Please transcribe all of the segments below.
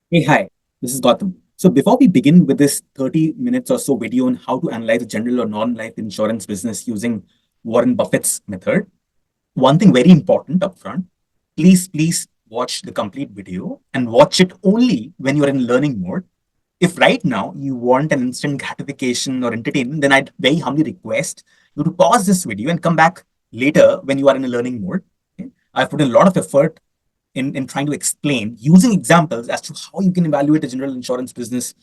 Hey, hi, this is Gautam. So before we begin with this 30 minutes or so video on how to analyze a general or non-life insurance business using Warren Buffett's method, one thing very important upfront, please watch the complete video and watch it only when you're in learning mode. If right now you want an instant gratification or entertainment, then I'd very humbly request you to pause this video and come back later when you are in a learning mode. Okay? I've put in a lot of effort in trying to explain using examples as to how you can evaluate a general insurance business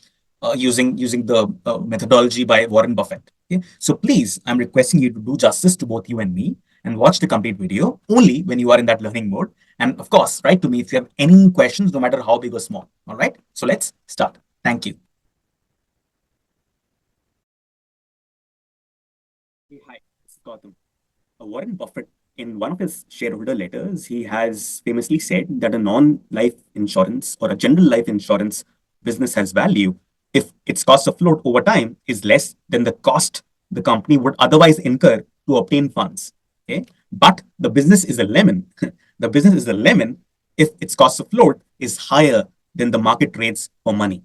using the methodology by Warren Buffett. Okay? So please, I'm requesting you to do justice to both you and me and watch the complete video only when you are in that learning mode. And of course, write to me if you have any questions, no matter how big or small. All right. So let's start. Thank you. Hey, hi, this is Gautam. Warren Buffett, in one of his shareholder letters, he has famously said that a non-life insurance or a general life insurance business has value if its cost of float over time is less than the cost the company would otherwise incur to obtain funds. Okay, but the business is a lemon. The business is a lemon if its cost of float is higher than the market rates for money.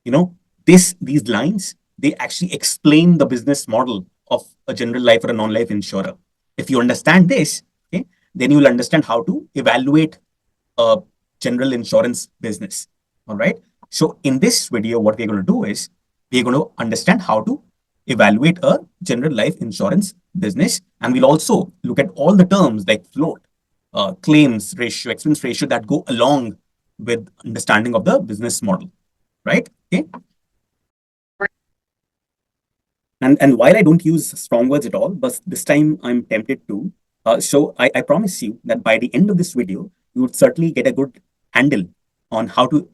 You know, these lines, they actually explain the business model of a general life or a non-life insurer. If you understand this, okay, then you will understand how to evaluate a general insurance business. All right. So in this video, what we're going to do is we're going to understand how to evaluate a general life insurance business, and we'll also look at all the terms like float, claims ratio, expense ratio that go along with understanding of the business model, right? Okay. And while I don't use strong words at all, but this time I'm tempted to. So I promise you that by the end of this video, you would certainly get a good handle on how to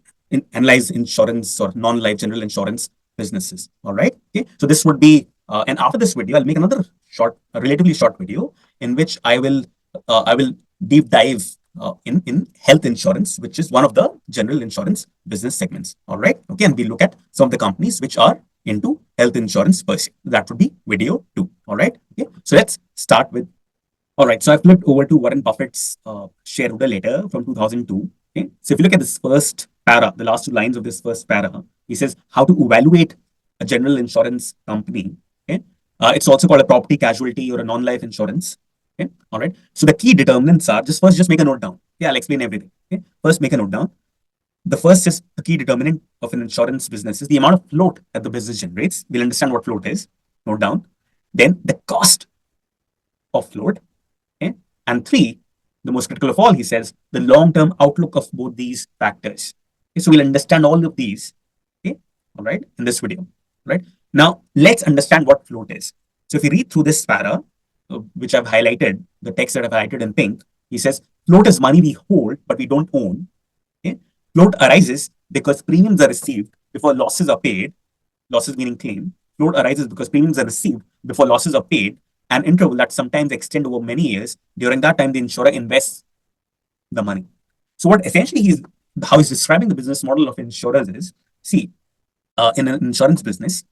analyze insurance or non-life general insurance businesses. All right. Okay. So this would be, and after this video, I'll make another short, a relatively short video in which I will deep dive in health insurance, which is one of the general insurance business segments. All right. Okay. And we look at some of the companies which are into health insurance per se. That would be video two. All right. Okay. So let's start with. All right. So I flipped over to Warren Buffett's shareholder letter from 2002. Okay. So if you look at this first para, the last two lines of this first para, he says how to evaluate a general insurance company. Okay. It's also called a property casualty or a non-life insurance. Okay. All right. So the key determinants are just make a note down. Yeah, I'll explain everything. Okay. First, make a note down. The first is the key determinant of an insurance business is the amount of float that the business generates. We'll understand what float is. Note down. Then the cost of float. Okay? And three, the most critical of all, he says, the long-term outlook of both these factors. Okay? So we'll understand all of these. Okay? All right, in this video. Right. Now let's understand what float is. So if you read through this para, which I've highlighted, the text that I've highlighted in pink, he says, float is money we hold, but we don't own. Okay? Float arises because premiums are received before losses are paid, losses meaning claim. Float arises because premiums are received before losses are paid, an interval that sometimes extend over many years. During that time, the insurer invests the money. So what essentially how he's describing the business model of insurers is, see, in an insurance business,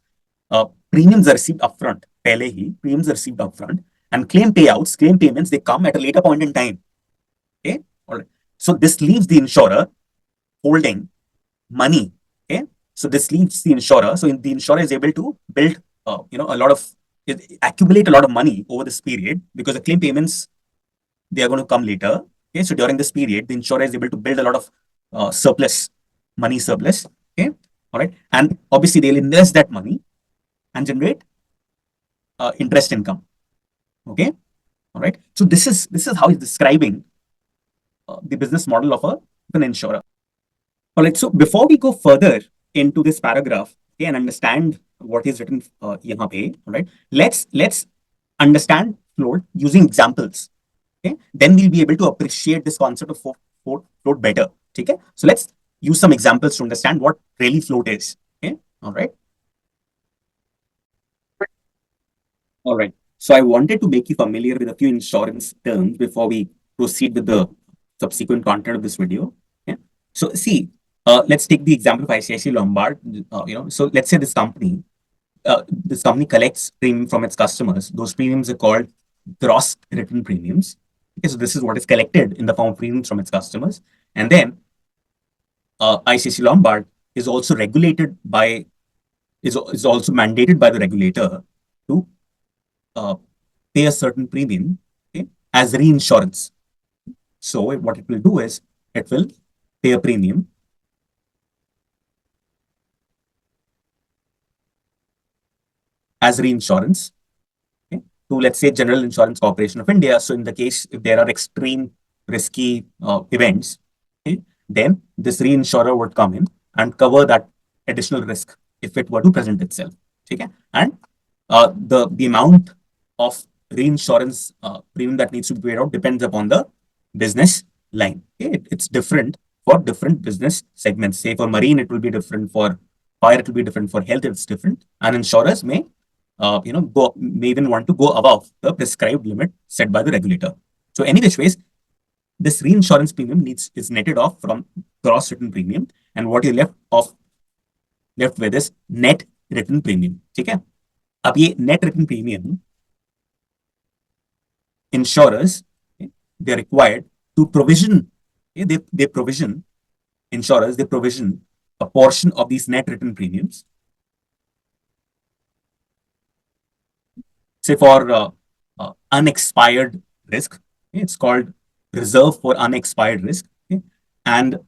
premiums are received upfront. Pehle hi, premiums are received upfront, and claim payments, they come at a later point in time. Okay, all right. So this leaves the insurer holding money. Okay, so this leaves the insurer. So the insurer is able to build, a lot of accumulate a lot of money over this period because the claim payments, they are going to come later. Okay, so during this period, the insurer is able to build a lot of surplus, money surplus. Okay, all right, and obviously they'll invest that money and generate interest income. Okay, all right. So this is how he's describing the business model of an insurer. All right. So before we go further into this paragraph, okay, and understand what is written यहाँ पे, all right, let's understand float using examples. Okay, then we'll be able to appreciate this concept of float better. Okay, so let's use some examples to understand what really float is. Okay, all right, all right. So I wanted to make you familiar with a few insurance terms before we proceed with the subsequent content of this video. Yeah. So see, let's take the example of ICICI Lombard. So let's say this company collects premium from its customers. Those premiums are called gross written premiums. Okay, so this is what is collected in the form of premiums from its customers, and then ICICI Lombard is also regulated by is also mandated by the regulator to uh, pay a certain premium, okay, as reinsurance. So what it will do is it will pay a premium as reinsurance, okay, to, let's say, General Insurance Corporation of India. So in the case if there are extreme risky events, okay, then this reinsurer would come in and cover that additional risk if it were to present itself. Okay? And the amount of reinsurance premium that needs to be paid out depends upon the business line. Okay? It's different for different business segments. Say for marine, it will be different. For fire, it will be different. For health, it's different. And insurers may may even want to go above the prescribed limit set by the regulator. So any which ways, this reinsurance premium is netted off from gross written premium, and what you're left with is net written premium. ठीक है? अब ये net written premium, insurers, okay, they're required to provision, okay, they provision, insurers, they provision a portion of these net written premiums, say for unexpired risk. Okay, it's called reserve for unexpired risk. Okay, and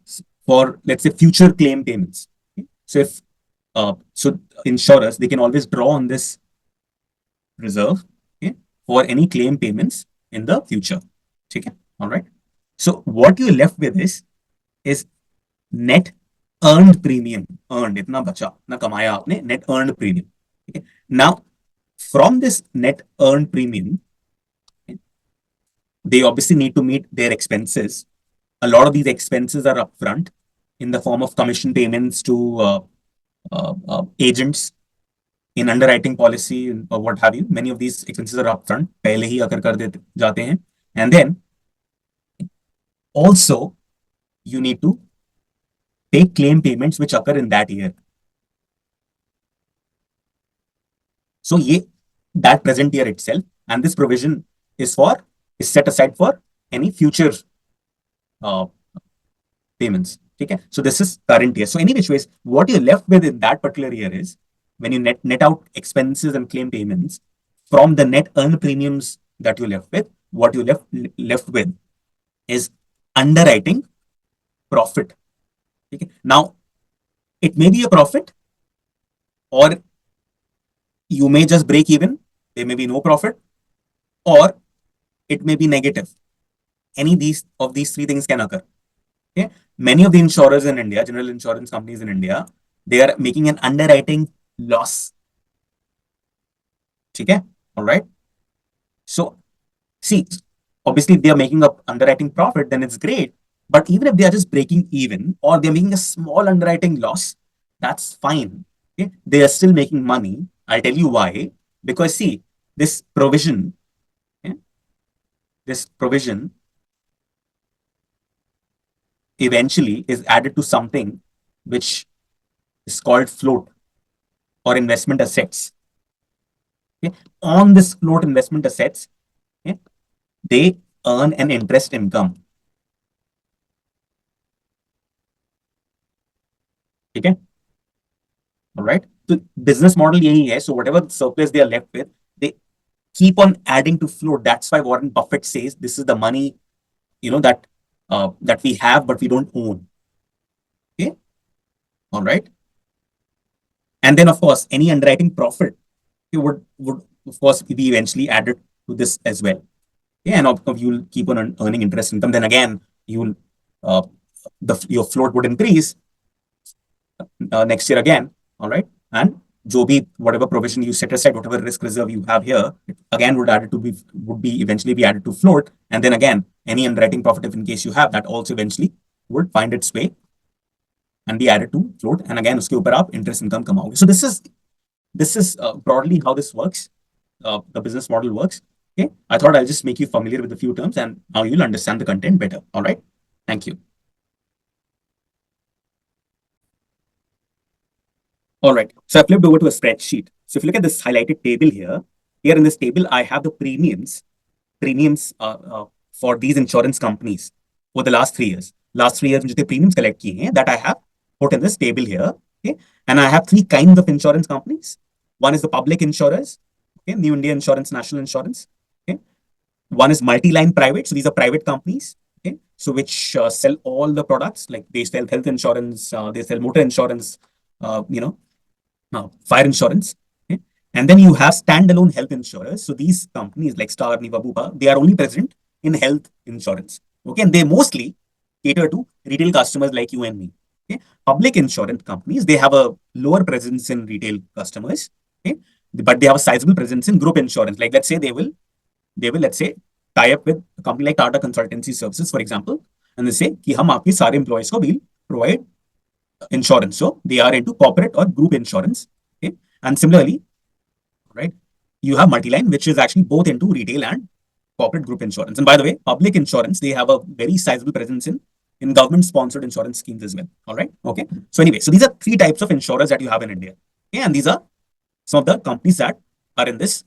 for, let's say, future claim payments. Okay, so if so insurers, they can always draw on this reserve, okay, for any claim payments in the future. Okay, all right. So what you're left with is net earned premium. Earned, itna bacha, na kamaya aapne, net earned premium. Okay. Now, from this net earned premium, they obviously need to meet their expenses. A lot of these expenses are upfront in the form of commission payments to agents in underwriting policy or what have you. Many of these expenses are upfront. पहले ही अकर कर देते जाते हैं. And then also you need to pay claim payments which occur in that year. So that present year itself, and this provision is set aside for any future payments. Okay, so this is current year. So any which ways, what you're left with in that particular year is, when you net out expenses and claim payments from the net earned premiums that you're left with, what you left with is underwriting profit. Okay, now it may be a profit, or you may just break even. There may be no profit, or it may be negative. Any of these three things can occur. Okay? Many of the insurers in India, general insurance companies in India, they are making an underwriting loss. Okay? All right. So, see, obviously, if they are making up underwriting profit, then it's great. But even if they are just breaking even, or they're making a small underwriting loss, that's fine. Okay? They are still making money. I'll tell you why. Because see, this provision, okay, this provision eventually is added to something which is called float or investment assets. Okay? On this float investment assets, okay, they earn an interest income. Okay? All right. So business model yahi hai. So whatever surplus they are left with, they keep on adding to float. That's why Warren Buffett says this is the money, that we have but we don't own. Okay. All right. And then of course any underwriting profit, it would of course be eventually added to this as well. Okay. And of course you'll keep on earning interest income. Then again, you'll your float would increase next year again. All right. And whatever provision you set aside, whatever risk reserve you have here, again would eventually be added to float. And then again, any underwriting profit, if in case you have that, also eventually would find its way and be added to float. And again, uske upar aap interest income kamaoge. So this is broadly how this works. The business model works. Okay. I thought I'll just make you familiar with a few terms, and now you'll understand the content better. All right. Thank you. All right. So I flipped over to a spreadsheet. So if you look at this highlighted table here in this table, I have the premiums for these insurance companies for the last 3 years. Last 3 years, में जो premiums collect किए हैं, that I have put in this table here. Okay, and I have three kinds of insurance companies. One is the public insurers. Okay, New India Insurance, National Insurance. Okay, one is multi-line private. So these are private companies. Okay, so which sell all the products, like they sell health insurance, they sell motor insurance, fire insurance. Okay? And then you have standalone health insurers. So these companies like Star, Niva, Bupa, they are only present in health insurance. Okay, and they mostly cater to retail customers like you and me. Okay, public insurance companies, they have a lower presence in retail customers. Okay, but they have a sizable presence in group insurance. Like let's say they will let's say tie up with a company like Tata Consultancy Services, for example, and they say कि हम आपके सारे employees को will provide insurance. So they are into corporate or group insurance. Okay, and similarly, right, you have multi-line, which is actually both into retail and corporate group insurance. And by the way, public insurance, they have a very sizable presence in government-sponsored insurance schemes as well. All right. Okay. So anyway, so these are three types of insurers that you have in India. Okay, and these are some of the companies that are in this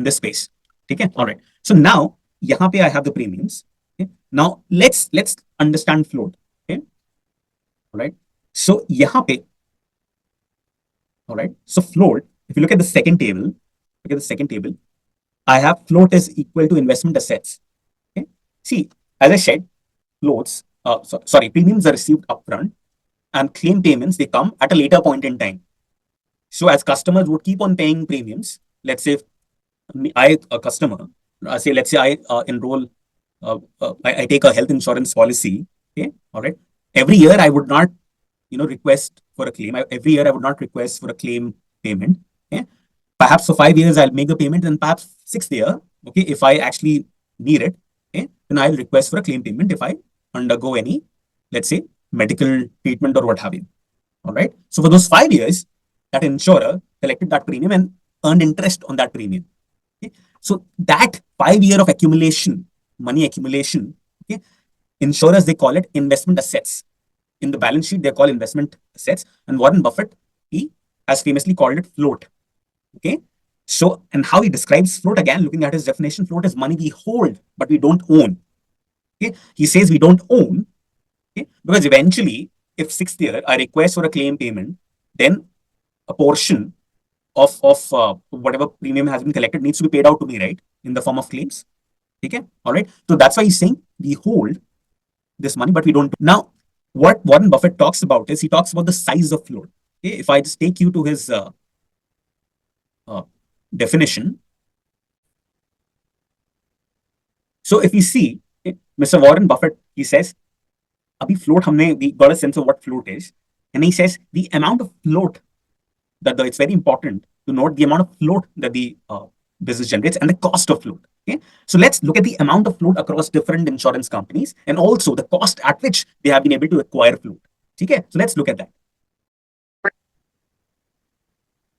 space. Okay. All right. So now, यहाँ पे I have the premiums. Okay. Now let's understand float. Okay. All right. So यहाँ पे, all right. So float, if you look at the second table, I have float is equal to investment assets. Okay. See, as I said, premiums are received upfront and claim payments, they come at a later point in time. So as customers would keep on paying premiums, let's say a customer, let's say I enroll, I take a health insurance policy. Okay. All right. Every year I would not, request for a claim. Every year I would not request for a claim payment. Okay. Perhaps for 5 years I'll make the payment, and perhaps sixth year, okay, if I actually need it, okay, then I'll request for a claim payment if I undergo any, let's say, medical treatment or what have you. All right. So for those 5 years, that insurer collected that premium and earned interest on that premium. Okay. So that 5 year of accumulation, money accumulation, okay, insurers, they call it investment assets. In the balance sheet, they call investment assets. And Warren Buffett, he has famously called it float. Okay. So, and how he describes float, again, looking at his definition, float is money we hold, but we don't own. Okay. He says we don't own, okay, because eventually, if sixth year I request for a claim payment, then a portion of whatever premium has been collected needs to be paid out to me, right, in the form of claims. Okay. All right. So that's why he's saying we hold this money, but we don't. Now, what Warren Buffett talks about is he talks about the size of float. Okay. If I just take you to his definition. So if you see, Mr. Warren Buffett, he says, abhi float we got a sense of what float is. And he says the amount of float it's very important to note the amount of float that the business generates and the cost of float. Okay. So let's look at the amount of float across different insurance companies and also the cost at which they have been able to acquire float. Okay. So let's look at that.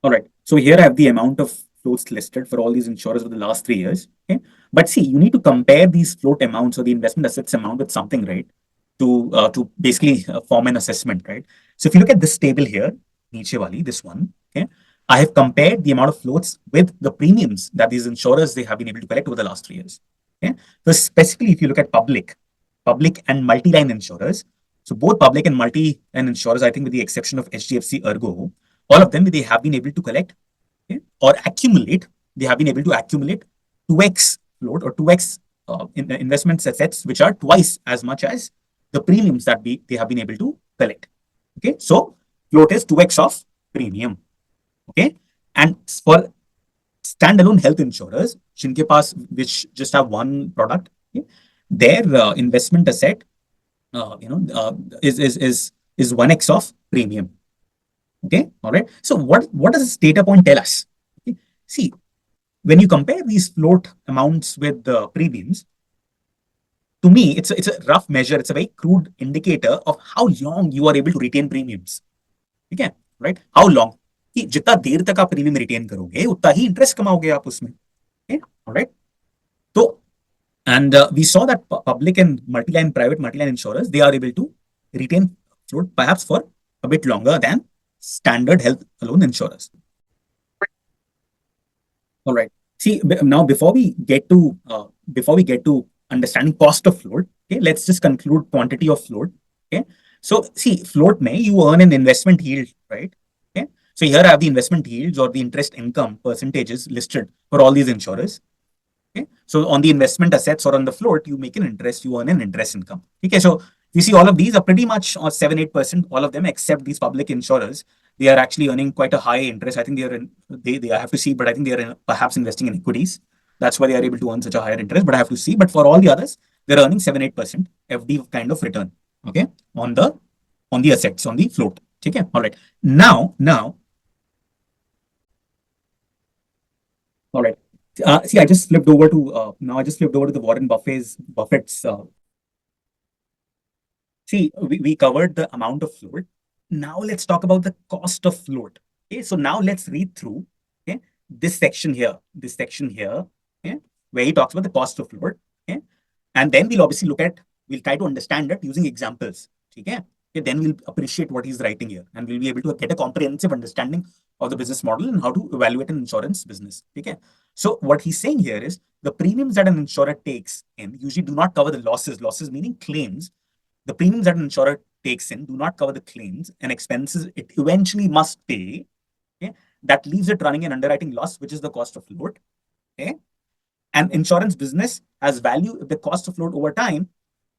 All right. So here I have the amount of floats listed for all these insurers for the last 3 years. Okay. But see, you need to compare these float amounts or the investment assets amount with something, right? To basically form an assessment, right? So if you look at this table here, Niche wali, this one, okay, I have compared the amount of floats with the premiums that these insurers they have been able to collect over the last 3 years. Okay. So specifically, if you look at public and multi-line insurers, so both public and multi-line insurers, I think with the exception of HDFC Ergo, all of them, they have been able to collect, okay, or accumulate, they have been able to accumulate 2x float or 2x in investment assets, which are twice as much as the premiums that they have been able to collect. Okay. So float is 2x of premium. Okay. And for standalone health insurers, which just have one product, okay, their investment asset, is 1x of premium. Okay. All right. So what does this data point tell us? Okay. See, when you compare these float amounts with the premiums, to me, it's a rough measure. It's a very crude indicator of how long you are able to retain premiums. Okay. Right? How long? कि जितना देर तक आप premium retain करोगे उतना ही interest कमाओगे आप उसमें. Okay. All right. So, and we saw that public and private multi-line insurers, they are able to retain float perhaps for a bit longer than standard health alone insurers. All right. See, now before we get to understanding cost of float, okay, let's just conclude quantity of float. Okay. So see, float may you earn an investment yield, right? Okay. So here I have the investment yields or the interest income percentages listed for all these insurers. Okay. So on the investment assets or on the float, you make an interest, you earn an interest income. Okay. So you see all of these are pretty much 7-8%, all of them except these public insurers. They are actually earning quite a high interest. I think they have to see, but I think they are perhaps investing in equities. That's why they are able to earn such a higher interest. But I have to see. But for all the others, they're earning 7-8% FD kind of return. Okay, on the assets on the float. Okay, all right. Now, all right. See, I just flipped over to now. I just flipped over to the Buffett's. See, we covered the amount of float. Now let's talk about the cost of float. Okay, so now let's read through. Okay, this section here. Okay, where he talks about the cost of float. Okay, and then we'll try to understand it using examples. Okay, then we'll appreciate what he's writing here, and we'll be able to get a comprehensive understanding of the business model and how to evaluate an insurance business. Okay, so what he's saying here is the premiums that an insurer takes in usually do not cover the losses. Losses meaning claims. The premiums that an insurer takes in do not cover the claims and expenses it eventually must pay. Okay, that leaves it running an underwriting loss, which is the cost of float. Okay, and insurance business has value if the cost of float over time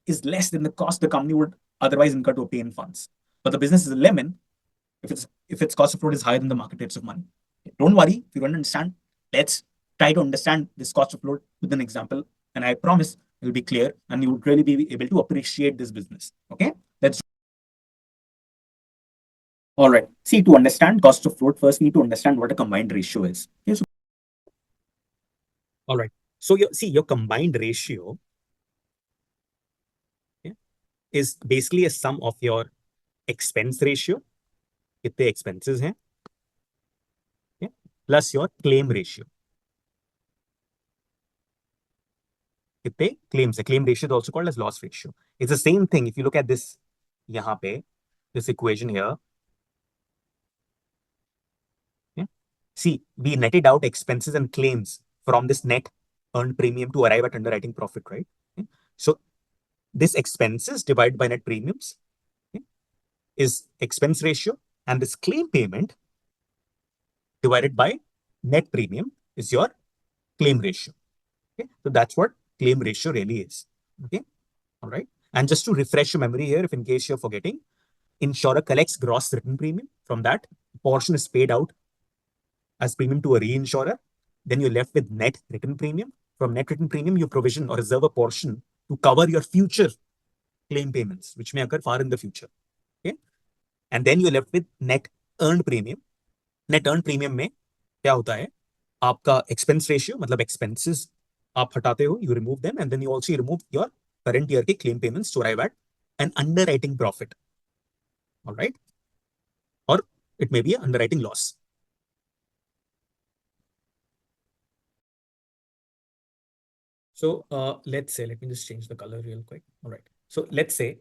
is less than the cost the company would otherwise incur to obtain funds. But the business is a lemon if its cost of float is higher than the market rates of money. Don't worry, if you don't understand, let's try to understand this cost of float with an example. And I promise it will be clear and you would really be able to appreciate this business. Okay, let's. All right. See, to understand cost of float, first we need to understand what a combined ratio is. Okay, so, all right. So your combined ratio, okay, is basically a sum of your expense ratio, कितने expenses हैं, okay, plus your claim ratio. कितने claims है. Claim ratio is also called as loss ratio. It's the same thing. If you look at this, यहाँ पे, this equation here, okay, see, we netted out expenses and claims from this net earned premium to arrive at underwriting profit, right? Okay. So this expenses divided by net premiums, okay, is expense ratio, and this claim payment divided by net premium is your claim ratio. Okay, so that's what claim ratio really is. Okay, all right. And just to refresh your memory here, if in case you're forgetting, insurer collects gross written premium. From that, portion is paid out as premium to a reinsurer. Then you're left with net written premium. From net written premium, you provision or reserve a portion to cover your future claim payments, which may occur far in the future. Okay, and then you're left with net earned premium. Net earned premium में क्या होता है, आपका expense ratio, मतलब expenses आप हटाते हो, you remove them, and then you also remove your current year के claim payments to arrive at an underwriting profit. All right, or it may be an underwriting loss. So let's say, let me just change the color real quick. All right, so let's say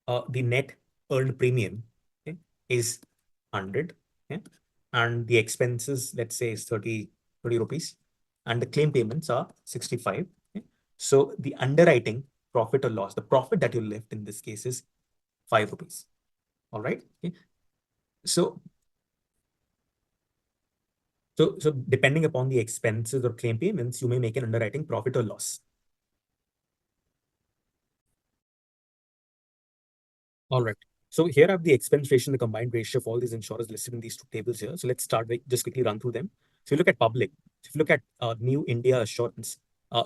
the net earned premium, okay, is 100, okay, and the expenses, let's say, is 30 rupees, and the claim payments are 65. Okay? So the underwriting profit or loss, the profit that you left in this case is 5 rupees. All right. Okay? So depending upon the expenses or claim payments, you may make an underwriting profit or loss. All right. So here I have the expense ratio and the combined ratio of all these insurers listed in these two tables here. So let's start with just quickly run through them. So you look at public. So if you look at New India Assurance,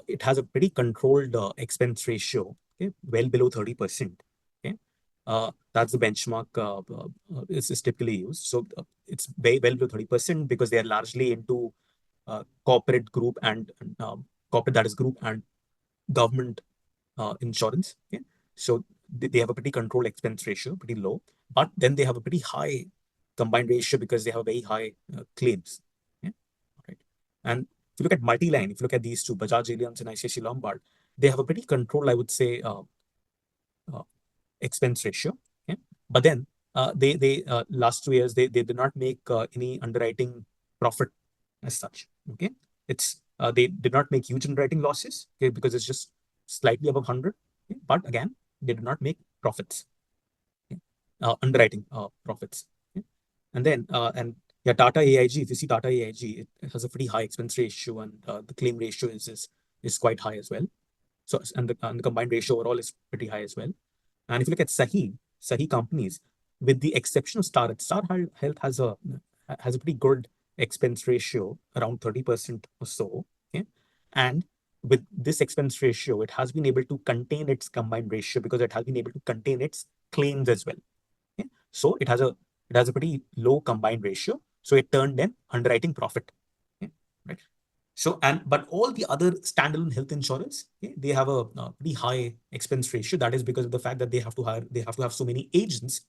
it has a pretty controlled expense ratio, okay, well below 30%. Okay, that's the benchmark is typically used. So it's very well below 30% because they are largely into corporate group and corporate, that is group and government insurance. Okay, so they have a pretty controlled expense ratio, pretty low, but then they have a pretty high combined ratio because they have very high claims. Yeah? Right. And if you look at multi-line, if you look at these two, Bajaj Allianz and ICICI Lombard, they have a pretty controlled, I would say, expense ratio. Okay? But then they last 2 years, they did not make any underwriting profit as such. Okay, it's they did not make huge underwriting losses, okay, because it's just slightly above 100. Okay? But again, they did not make profits. Okay? underwriting profits. Okay? And then, yeah, Tata AIG, if you see Tata AIG, it has a pretty high expense ratio, and the claim ratio is quite high as well. So, and the combined ratio overall is pretty high as well. And if you look at Sahi companies, with the exception of Star Health has a pretty good expense ratio, around 30% or so. Okay, and with this expense ratio, it has been able to contain its combined ratio because it has been able to contain its claims as well. Okay? So it has a pretty low combined ratio. So it turned an underwriting profit. Okay? Right. So but all the other standalone health insurers, okay, they have a pretty high expense ratio. That is because of the fact that they have to have so many agents.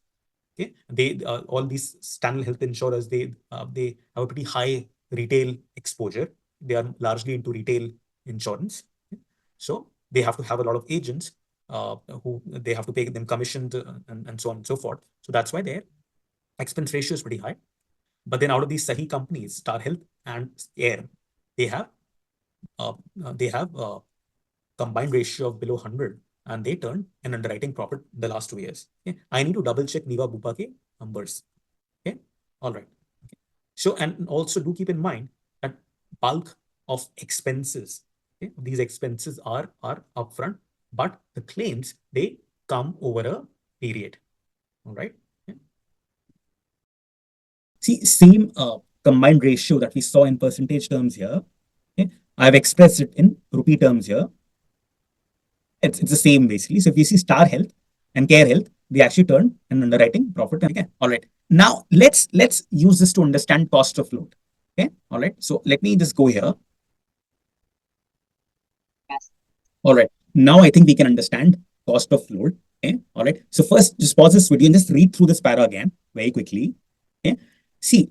Okay, they all these standalone health insurers, they have a pretty high retail exposure. They are largely into retail insurance. Okay? So they have to have a lot of agents who they have to pay them commissions and so on and so forth. So that's why their expense ratio is pretty high. But then out of these Sahi companies, Star Health and Air, they have uh, they have a combined ratio of below 100, and they turned an underwriting profit the last 2 years. Okay? I need to double check Niva Bupa ke numbers. Okay, all right. Okay. So, and also do keep in mind that bulk of expenses, okay, these expenses are upfront, but the claims, they come over a period. All right. Okay. See, same combined ratio that we saw in percentage terms here. Okay, I've expressed it in rupee terms here. It's the same basically. So if you see Star Health and Care Health, they actually turned an underwriting profit. Okay, all right. Now let's use this to understand cost of float. Okay, all right. So let me just go here. Yes. All right. Now I think we can understand cost of float. Okay, all right. So first, just pause this video and just read through this para again very quickly. Okay, see,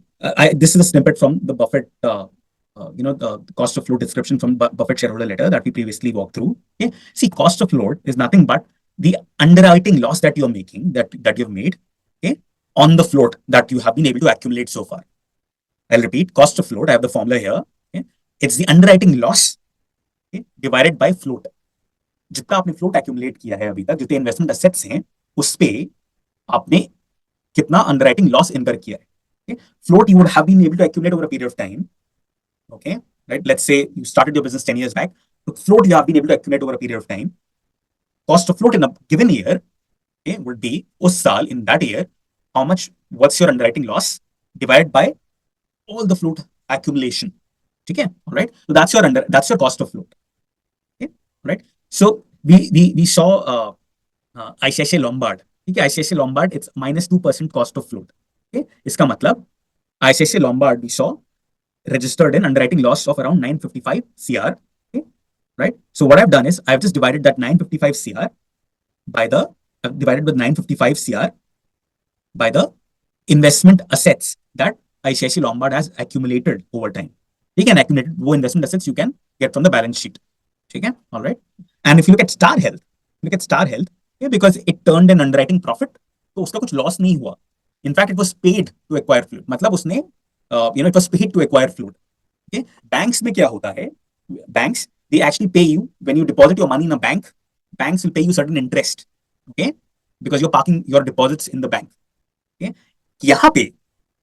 this is a snippet from the Buffett the cost of float description from Buffett shareholder letter that we previously walked through. Okay? See, cost of float is nothing but the underwriting loss that you're making, that you've made, okay, on the float that you have been able to accumulate so far. I'll repeat, cost of float, I have the formula here. Okay? It's the underwriting loss, okay, divided by float. जितना आपने float accumulate किया है अभी तक, जितने investment assets हैं, उस पे आपने कितना अंडरराइटिंग लॉस इनकर किया है. Float you would have been able to accumulate over a period of time. Okay, right? Let's say you started your business 10 years back. The float you have been able to accumulate over a period of time. Cost of float in a given year, okay, would be us saal, in that year, how much, what's your underwriting loss divided by all the float accumulation. Okay, all right. So that's your cost of float. Okay, all right. So we saw ICICI Lombard. Okay, ICICI Lombard, it's -2% cost of float. Okay, iska matlab ICICI Lombard we saw registered an underwriting loss of around 955 CR. Okay, right? So what I've done is I've just divided that 955 CR by the divided with 955 CR by the investment assets that ICICI Lombard has accumulated over time. You can accumulate wo investment assets you can get from the balance sheet. Okay, all right. And if you look at Star Health, okay, because it turned an underwriting profit, तो उसका कुछ loss नहीं हुआ. In fact, it was paid to acquire float. मतलब उसने it was paid to acquire float. Okay, banks में क्या होता है? Banks, they actually pay you when you deposit your money in a bank. Banks will pay you certain interest. Okay, because you're parking your deposits in the bank. Okay, यहाँ पे,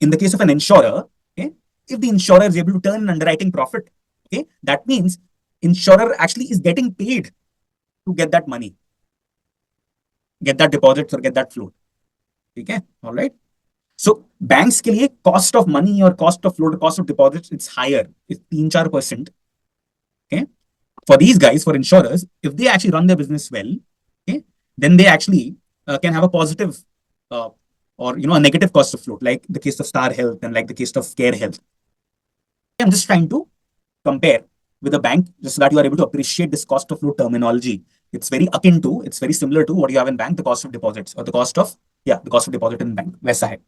in the case of an insurer, okay, if the insurer is able to turn an underwriting profit, okay, that means insurer actually is getting paid to get that money, get that deposits or get that float. Okay, all right. So banks के लिए cost of money or cost of float, cost of deposits, it's higher. It's 3-4%. Okay, for these guys, for insurers, if they actually run their business well, okay, then they actually can have a positive or a negative cost of float, like the case of Star Health and like the case of Care Health. I'm just trying to compare with a bank just so that you are able to appreciate this cost of float terminology. It's very similar to what you have in bank, the cost of deposits, or the cost of deposit in bank. वैसा है.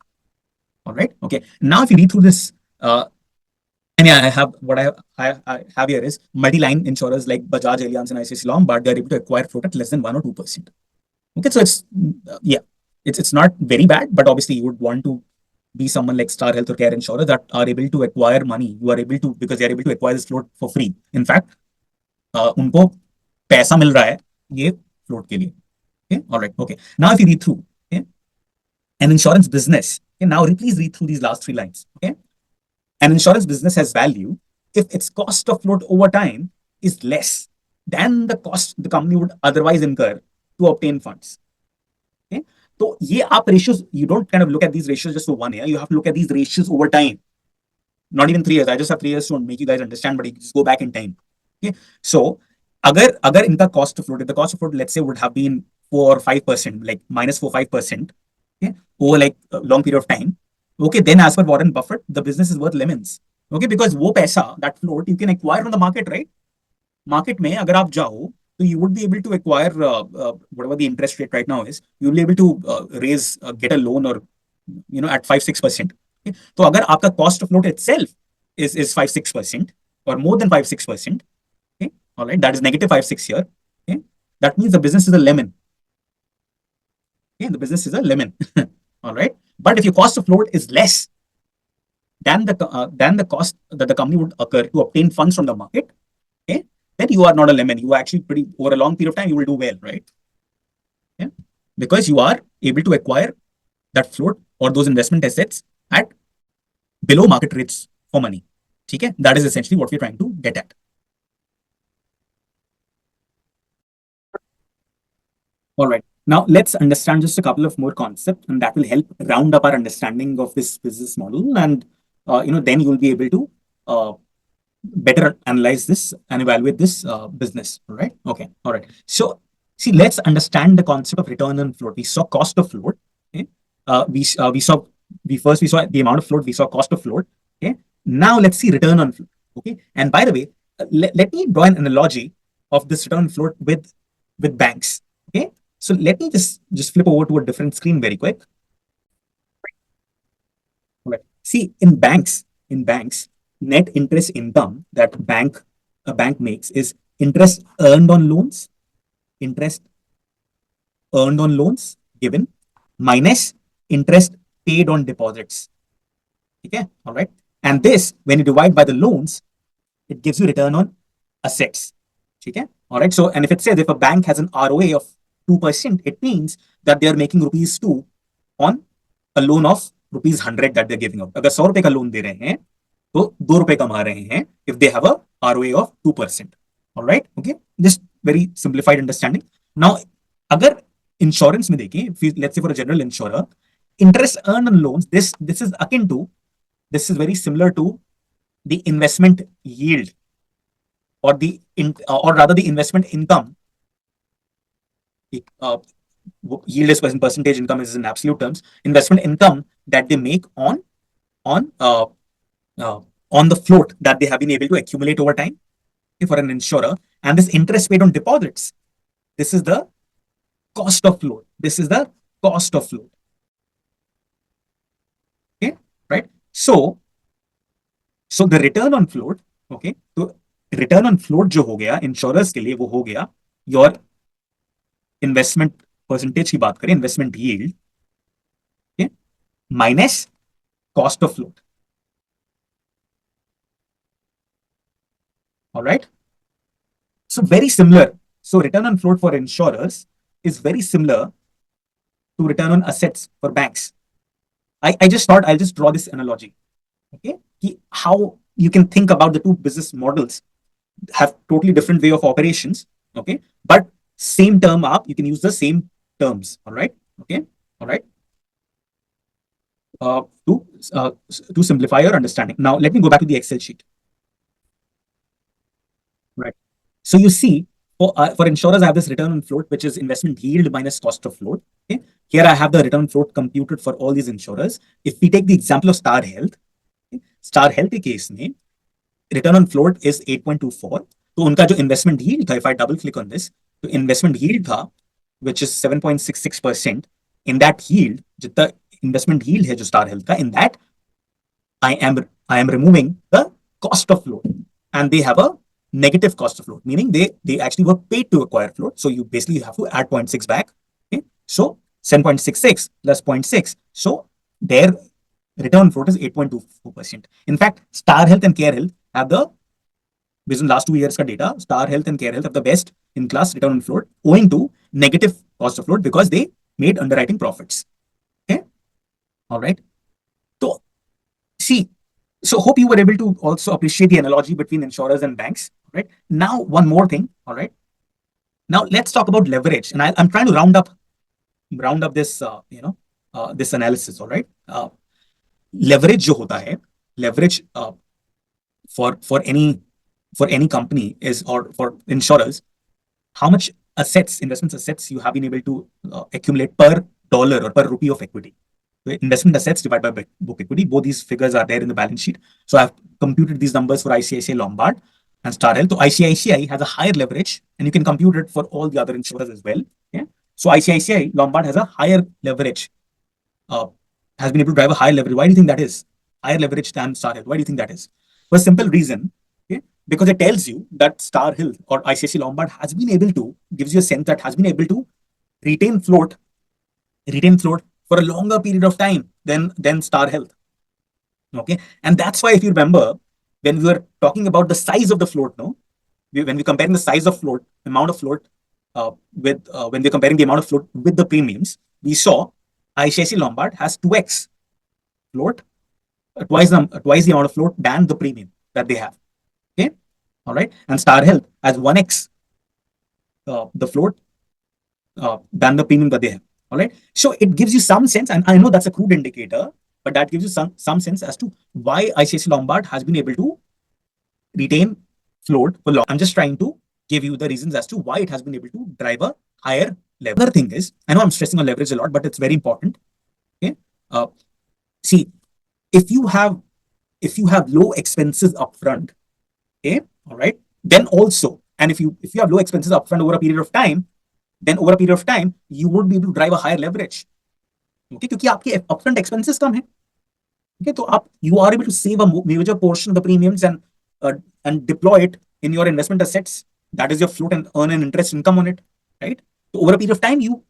All right. Okay. Now, if you read through this, and yeah, I have what I have here is multi-line insurers like Bajaj, Allianz, and ICICI Lombard. They are able to acquire float at less than 1 or 2%. Okay, so it's not very bad, but obviously you would want to be someone like Star Health or Care Insurer that are able to acquire money. You are able to, because they are able to acquire this float for free. In fact, उनको पैसा मिल रहा है ये float के लिए. Okay, all right. Okay. Now, if you read through, okay, An insurance business. Okay, now please read through these last three lines. Okay, an insurance business has value if its cost of float over time is less than the cost the company would otherwise incur to obtain funds. Okay, so ये आप ratios, you don't kind of look at these ratios just for 1 year. You have to look at these ratios over time. Not even 3 years. I just have 3 years to make you guys understand, but you just go back in time. Okay, so अगर इनका cost of float, if the cost of float let's say would have been 4 or 5%, like -4 5%, okay, over like a long period of time, okay, then as per Warren Buffett, the business is worth lemons. Okay, because वो पैसा, that float, you can acquire from the market, right? Market में अगर आप जाओ, so you would be able to acquire whatever the interest rate right now is. You will be able to get a loan, or at 5 6%. Okay? So अगर आपका cost of float itself is 5 6% or more than 5 6%, okay, all right, that is -5 6 here. Okay, that means the business is a lemon. Okay, the business is a lemon. All right, but if your cost of float is less than the cost that the company would occur to obtain funds from the market, okay, then you are not a lemon. You are actually pretty, over a long period of time, you will do well, right? Yeah, because you are able to acquire that float or those investment assets at below market rates for money. Okay, that is essentially what we're trying to get at. All right. Now let's understand just a couple of more concepts, and that will help round up our understanding of this business model. And then you will be able to better analyze this and evaluate this business. All right. Okay. All right. So see, let's understand the concept of return on float. We saw cost of float. Okay. We saw the amount of float. We saw cost of float. Okay. Now let's see return on float. Okay. And by the way, let me draw an analogy of this return on float with banks. Okay. So let me just flip over to a different screen very quick. Right. See, in banks, net interest income that a bank makes is interest earned on loans, interest earned on loans given, minus interest paid on deposits. Okay, all right. And this, when you divide by the loans, it gives you return on assets. Okay, all right. So, and if it says if a bank has an ROA of 2%, it means that they are making rupees 2 on a loan of rupees 100 that they're giving out. अगर 100 रुपए का loan दे रहे हैं तो 2 रुपए कमा रहे हैं if they have a ROA of 2%. All right, okay, just very simplified understanding. Now, अगर insurance में देखें, let's say for a general insurer, interest earned on loans, this is akin to, this is very similar to the investment yield, or rather the investment income. Yield is percentage, income is in absolute terms. Investment income that they make on the float that they have been able to accumulate over time for an insurer, and this interest paid on deposits. This is the cost of float. This is the cost of float. Okay, right? So the return on float, okay, so return on float जो हो गया insurers के लिए, वो हो गया your investment percentage की बात करें, investment yield, okay, minus cost of float. All right. So very similar. So return on float for insurers is very similar to return on assets for banks. I just thought I'll just draw this analogy. Okay, how you can think about the two business models have totally different way of operations. Okay, but same term up, you can use the same terms. All right. Okay. All right. To simplify your understanding. Now let me go back to the Excel sheet. Right. So you see, for insurers, I have this return on float, which is investment yield minus cost of float. Okay. Here I have the return on float computed for all these insurers. If we take the example of Star Health, okay, Star Health के case में return on float is 8.24. तो उनका जो investment yield था, if I double click on this, तो investment yield था, which is 7.66%. In that yield, जितना investment yield है जो Star Health का, in that I am removing the cost of float, and they have a negative cost of float, meaning they actually were paid to acquire float. So you basically have to add 0.6 back. Okay, so 7.66 plus 0.6. So their return on float is 8.24%. In fact, Star Health and Care Health have the, based on last 2 years ka data, Star Health and Care Health have the best in class return on float, owing to negative cost of float because they made underwriting profits. Okay, All right. So see, so hope you were able to also appreciate the analogy between insurers and banks. Right. Now, one more thing. All right. Now let's talk about leverage, and I'm trying to round up this this analysis. All right. Leverage जो होता है, leverage for any company is, or for insurers, how much assets, investment assets you have been able to accumulate per dollar or per rupee of equity. The investment assets divided by book equity. Both these figures are there in the balance sheet. So I've computed these numbers for ICICI Lombard and Star Health. So ICICI has a higher leverage, and you can compute it for all the other insurers as well. Yeah. So ICICI Lombard has a higher leverage, uh, has been able to drive a higher leverage. Why do you think that is? Higher leverage than Star Health. Why do you think that is? For a simple reason. Okay? Because it tells you that Star Health or ICICI Lombard has been able to, gives you a sense that has been able to retain float, retain float for a longer period of time than Star Health. Okay. And that's why, if you remember, when we were talking about the size of the float, no, when we're comparing the size of float, amount of float, with when we're comparing the amount of float with the premiums, we saw ICICI Lombard has 2x float, twice the amount of float than the premium that they have. Okay. All right. And Star Health has 1x the float than the premium that they have. All right. So it gives you some sense, and I know that's a crude indicator, but that gives you some sense as to why ICICI Lombard has been able to retain float for long. I'm just trying to give you the reasons as to why it has been able to drive a higher level. Another thing is, I know I'm stressing on leverage a lot, but it's very important. Okay. See, if you have low expenses upfront, okay, all right, then also, and if you have low expenses upfront over a period of time, then over a period of time you would be able to drive a higher leverage. Okay, क्योंकि आपके upfront expenses कम है. Okay, तो आप you are able to save a major portion of the premiums and deploy it in your investment assets. That is your float, and earn an interest income on it, right? So over a period of time, you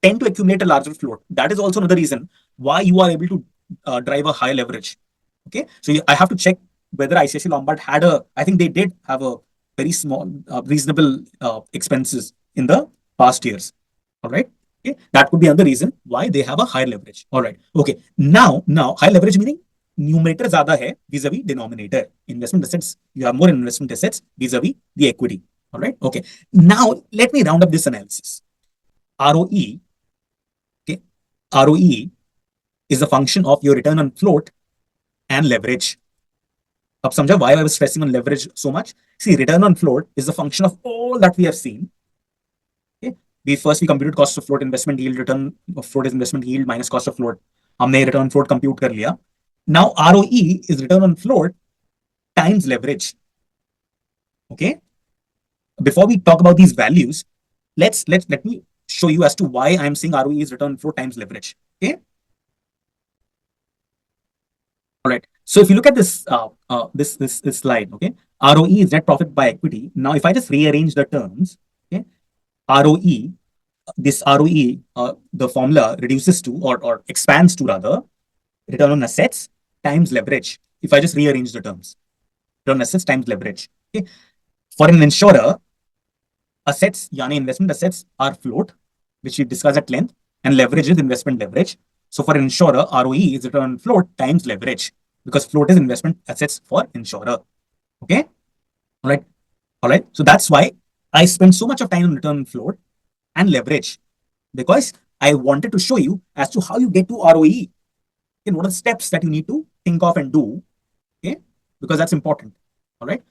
tend to accumulate a larger float. That is also another reason why you are able to drive a high leverage. Okay, so I have to check whether ICICI Lombard had a. I think they did have a very small, reasonable expenses in the past years. All right. Okay, that could be another reason why they have a higher leverage. All right. Okay. Now high leverage meaning numerator ज़्यादा है vis-a-vis denominator. Investment assets, you have more investment assets vis-a-vis the equity. All right. Okay. Now let me round up this analysis. ROE. Okay. ROE is a function of your return on float and leverage. अब समझा why I was stressing on leverage so much? See, return on float is a function of all that we have seen. Okay. We computed cost of float, investment yield, return of float is investment yield minus cost of float. हमने return on float compute कर लिया. Now ROE is return on float times leverage. Okay. Before we talk about these values, let me show you as to why I'm saying ROE is return on float times leverage. Okay. All right. So if you look at this this slide, okay, ROE is net profit by equity. Now, if I just rearrange the terms, okay, ROE, this ROE, the formula reduces to, or expands to rather, return on assets times leverage. If I just rearrange the terms, return on assets times leverage. Okay. For an insurer, assets, yani investment assets, are float, which we discussed at length, and leverage is investment leverage. So for an insurer, ROE is return on float times leverage, because float is investment assets for insurer. Okay. All right. All right. So that's why I spend so much of time on return on float and leverage, because I wanted to show you as to how you get to ROE and what are the steps that you need to think of and do. Okay. Because that's important. All right.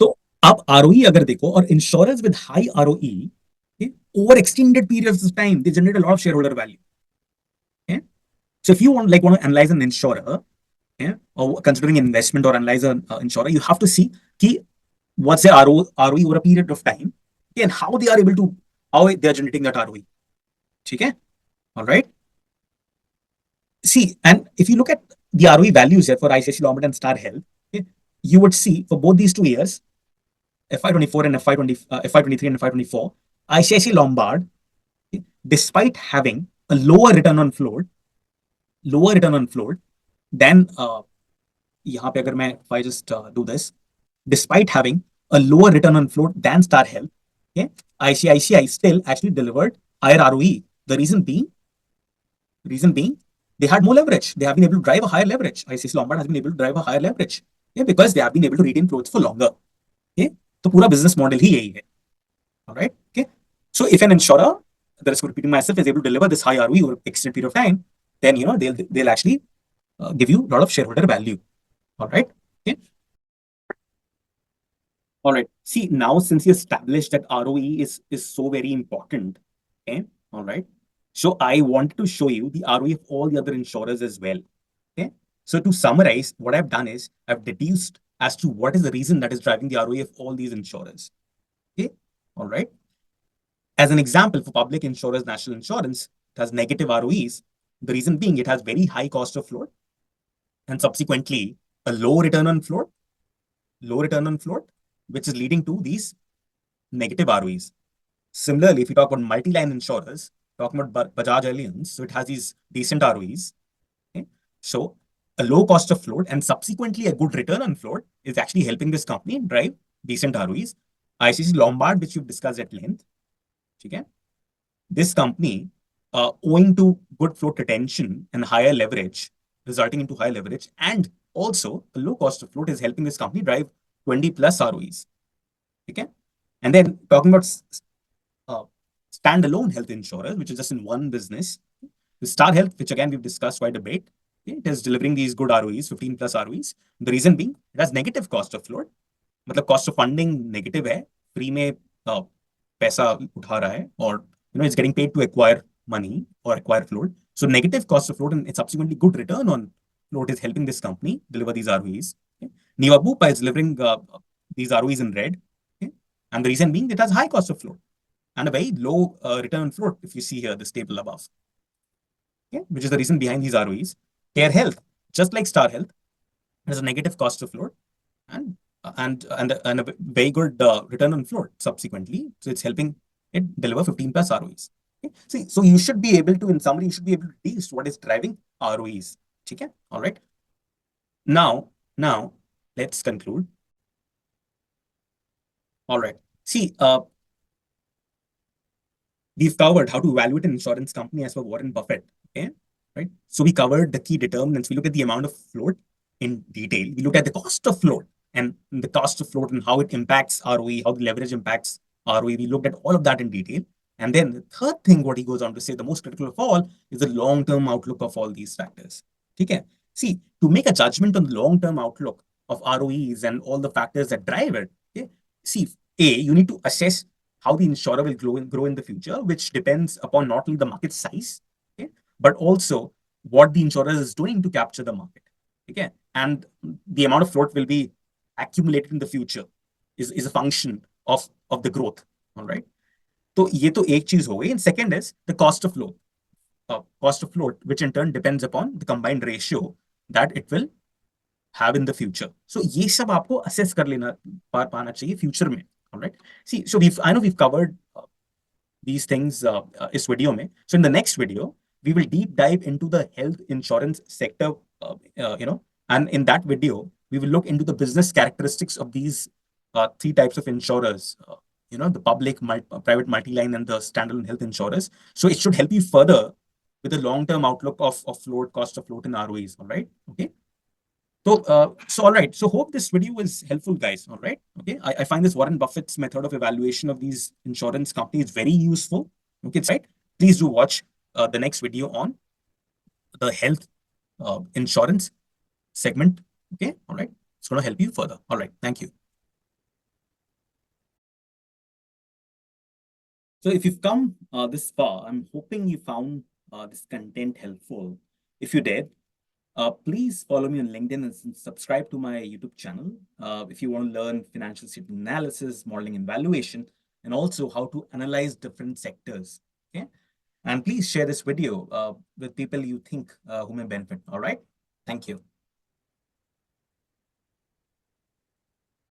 तो आप ROE अगर देखो, और insurers with high ROE, okay, over extended periods of time, they generate a lot of shareholder value. Okay. So if you want to analyze an insurer, okay, or considering investment, or analyze an insurer, you have to see key what's their ROE over a period of time, okay, and how they are generating that ROE. Okay. All right. See, and if you look at the ROE values here for ICICI Lombard and Star Health, okay, you would see for both these 2 years, FY24 and FY23 and FY24, ICICI Lombard, okay, despite having a lower return on float than यहाँ पे अगर मैं, if I just do this, despite having a lower return on float than Star Health, okay, ICICI still actually delivered higher ROE. The reason being, they had more leverage. They have been able to drive a higher leverage. ICICI Lombard has been able to drive a higher leverage, yeah, because they have been able to retain floats for longer. Okay, तो पूरा business model ही यही है. All right. Okay. So if an insurer, the risk of repeating myself, is able to deliver this high ROE over extended period of time, then they'll actually give you a lot of shareholder value. All right. Okay. All right. See, now since you established that ROE is so very important, okay. All right. So I wanted to show you the ROE of all the other insurers as well. Okay. So to summarize, what I've done is I've deduced as to what is the reason that is driving the ROE of all these insurers. Okay. All right. As an example, for public insurers, national insurance, it has negative ROEs. The reason being it has very high cost of float and subsequently a low return on float, which is leading to these negative ROEs. Similarly, if you talk about multi-line insurers, talking about Bajaj Allianz, so it has these decent ROEs. Okay? So a low cost of float and subsequently a good return on float is actually helping this company drive decent ROEs. ICICI Lombard, which we've discussed at length. Okay? This company, owing to good float retention and higher leverage, resulting into higher leverage, and also a low cost of float is helping this company drive 20 plus ROEs. Okay? And then talking about standalone health insurers, which is just in one business, the Star Health, which again we've discussed quite a bit, okay, it is delivering these good ROEs, 15 plus ROEs. The reason being, it has negative cost of float. मतलब cost of funding negative है, free में पैसा उठा रहा है, और it's getting paid to acquire money or acquire float. So negative cost of float and subsequently good return on float is helping this company deliver these ROEs. Okay? Niva Bupa is delivering these ROEs in red. Okay? And the reason being it has high cost of float and a very low return on float, if you see here, this table above. Okay? Which is the reason behind these ROEs. Care Health, just like Star Health, has a negative cost of float and a very good return on float subsequently. So it's helping it deliver 15 plus ROEs. Okay? See, so you should be able to, in summary, you should be able to taste what is driving ROEs. Okay? All right. Now, let's conclude. All right. See, we've covered how to evaluate an insurance company as per Warren Buffett. Okay? Right. So we covered the key determinants. We look at the amount of float in detail. We look at the cost of float and the cost of float and how it impacts ROE, how the leverage impacts ROE. We looked at all of that in detail. And then the third thing, what he goes on to say, the most critical of all, is the long-term outlook of all these factors. Okay? See, to make a judgment on the long-term outlook of ROEs and all the factors that drive it, okay? See, you need to assess how the insurer will grow in the future, which depends upon not only the market size, okay, but also what the insurer is doing to capture the market. Okay? And the amount of float will be accumulated in the future is a function of the growth. All right. So ये तो एक चीज हो गई. And second is the cost of float, which in turn depends upon the combined ratio that it will have in the future. So ये सब आपको assess कर लेना पाना चाहिए future में. All right. See, so I know we've covered these things इस video में. So in the next video, we will deep dive into the health insurance sector, and in that video, we will look into the business characteristics of these three types of insurers, the public, private multi-line, and the standalone health insurers. So it should help you further with the long-term outlook of float, cost of float, and ROEs. All right. Okay. So, all right. So hope this video was helpful, guys. All right. Okay. I find this Warren Buffett's method of evaluation of these insurance companies very useful. Okay. It's right. Please do watch the next video on the health insurance segment. Okay. All right. It's going to help you further. All right. Thank you. So if you've come this far, I'm hoping you found this content helpful. If you did, please follow me on LinkedIn and subscribe to my YouTube channel if you want to learn financial statement analysis, modeling and valuation, and also how to analyze different sectors. Okay. And please share this video with people you think who may benefit. All right. Thank you.